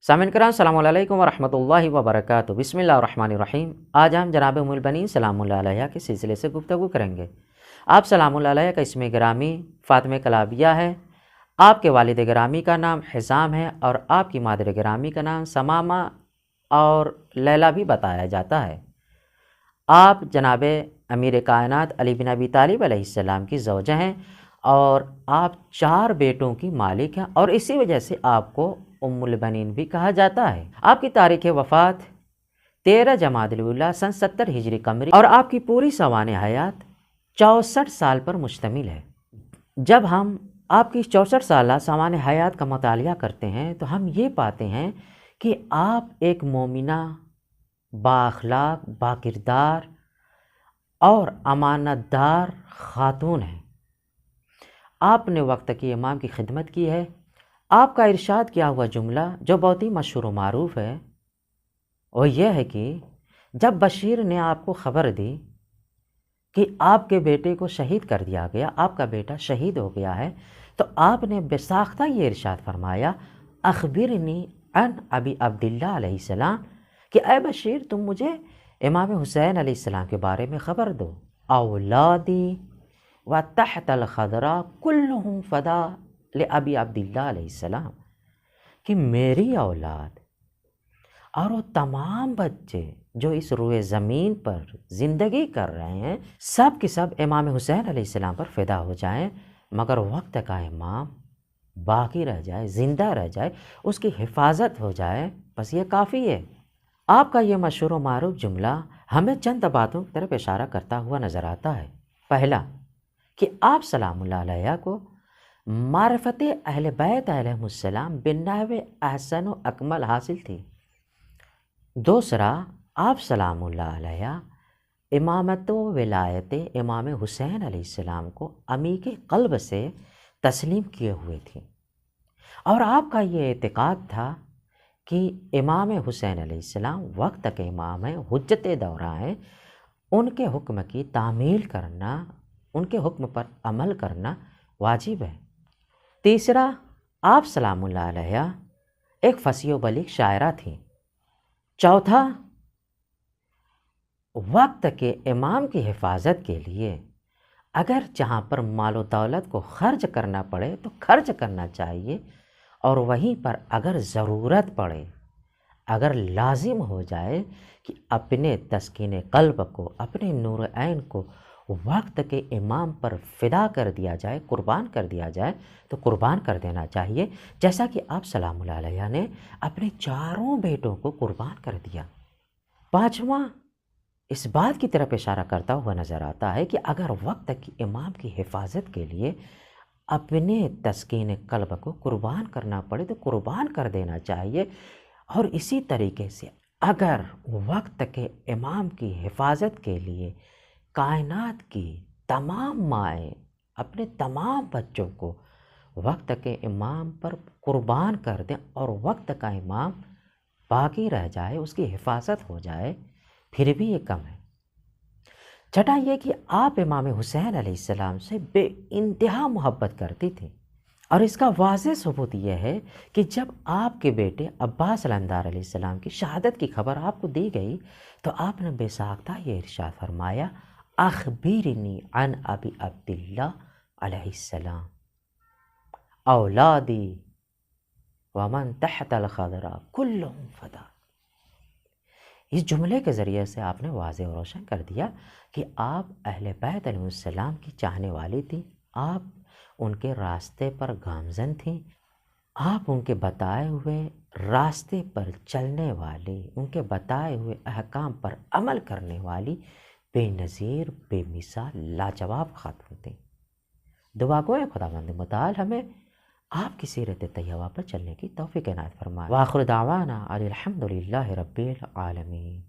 سامعین کرام السلام علیکم ورحمۃ اللہ وبرکاتہ۔ بسم اللہ الرحمن الرحیم۔ آج ہم جناب ام البنین سلام اللہ علیہ کے سلسلے سے گفتگو کریں گے۔ آپ سلام اللہ علیہ کا اسم گرامی فاطمہ کلابیہ ہے، آپ کے والد گرامی کا نام حسام ہے اور آپ کی مادر گرامی کا نام ثمامہ اور لیلا بھی بتایا جاتا ہے۔ آپ جناب امیر کائنات علی بن ابی طالب علیہ السلام کی زوجہ ہیں اور آپ 4 بیٹوں کی مالک ہیں، اور اسی وجہ سے آپ کو ام البنین بھی کہا جاتا ہے۔ آپ کی تاریخ وفات 13 جمادی الاولیٰ سن 70 ہجری قمری اور آپ کی پوری سوانح حیات 64 سال پر مشتمل ہے۔ جب ہم آپ کی 64 سالہ سوانح حیات کا مطالعہ کرتے ہیں تو ہم یہ پاتے ہیں کہ آپ ایک مومنہ، بااخلاق، باکردار اور امانت دار خاتون ہیں۔ آپ نے وقت کی امام کی خدمت کی ہے۔ آپ کا ارشاد کیا ہوا جملہ جو بہت ہی مشہور و معروف ہے وہ یہ ہے کہ جب بشیر نے آپ کو خبر دی کہ آپ کے بیٹے کو شہید کر دیا گیا، آپ کا بیٹا شہید ہو گیا ہے، تو آپ نے بے ساختہ یہ ارشاد فرمایا، اخبرنی عن ابی عبداللہ علیہ السلام، کہ اے بشیر تم مجھے امام حسین علیہ السلام کے بارے میں خبر دو۔ اولادی و تحت الخضراء کلہم فدا لابی عبداللہ علیہ السلام، کہ میری اولاد اور وہ تمام بچے جو اس روئے زمین پر زندگی کر رہے ہیں سب کے سب امام حسین علیہ السلام پر فدا ہو جائیں، مگر وقت کا امام باقی رہ جائے، زندہ رہ جائے، اس کی حفاظت ہو جائے، بس یہ کافی ہے۔ آپ کا یہ مشہور و معروف جملہ ہمیں چند باتوں کی طرف اشارہ کرتا ہوا نظر آتا ہے۔ پہلا کہ آپ سلام اللہ علیہ کو معرفت اہل بیت علیہ السلام بنحو احسن و اکمل حاصل تھی۔ دوسرا، آپ سلام اللہ علیہ امامت و ولایت امام حسین علیہ السلام کو عمیق قلب سے تسلیم کیے ہوئے تھیں، اور آپ کا یہ اعتقاد تھا کہ امام حسین علیہ السلام وقت کے امام ہیں، حجت دورہ ہیں، ان کے حکم کی تعمیل کرنا، ان کے حکم پر عمل کرنا واجب ہے۔ تیسرا، آپ سلام اللہ علیہ ایک فصیح و بلیغ شاعرہ تھیں۔ چوتھا، وقت کے امام کی حفاظت کے لیے اگر جہاں پر مال و دولت کو خرچ کرنا پڑے تو خرچ کرنا چاہیے، اور وہیں پر اگر ضرورت پڑے، اگر لازم ہو جائے کہ اپنے تسکین قلب کو، اپنے نور عین کو وقت کے امام پر فدا کر دیا جائے، قربان کر دیا جائے، تو قربان کر دینا چاہیے، جیسا کہ آپ سلام اللہ علیہ نے اپنے 4 بیٹوں کو قربان کر دیا۔ پانچواں، اس بات کی طرف اشارہ کرتا ہوا نظر آتا ہے کہ اگر وقت کی امام کی حفاظت کے لیے اپنے تسکین قلب کو قربان کرنا پڑے تو قربان کر دینا چاہیے، اور اسی طریقے سے اگر وقت کے امام کی حفاظت کے لیے کائنات کی تمام مائیں اپنے تمام بچوں کو وقت کے امام پر قربان کر دیں اور وقت کا امام باقی رہ جائے، اس کی حفاظت ہو جائے، پھر بھی یہ کم ہے۔ چھٹا یہ کہ آپ امام حسین علیہ السلام سے بے انتہا محبت کرتی تھی، اور اس کا واضح ثبوت یہ ہے کہ جب آپ کے بیٹے عباس علمدار علیہ السلام کی شہادت کی خبر آپ کو دی گئی تو آپ نے بے ساختہ یہ ارشاد فرمایا، اخبرنی عن ابی عبداللہ علیہ السلام اولادی ومن تحت الخضراء کلہم فدا۔ اس جملے کے ذریعے سے آپ نے واضح و روشن کر دیا کہ آپ اہل بیت علیہ السلام کی چاہنے والی تھیں، آپ ان کے راستے پر گامزن تھیں، آپ ان کے بتائے ہوئے راستے پر چلنے والی، ان کے بتائے ہوئے احکام پر عمل کرنے والی بے نظیر، بے مثال، لاجواب خاتون تھیں۔ دعا گوئے خداوند متعال ہمیں آپ کی سیرت طیبہ پر چلنے کی توفیق عنایت فرمائے۔ وآخر دعوانا ان الحمد للہ رب العالمین۔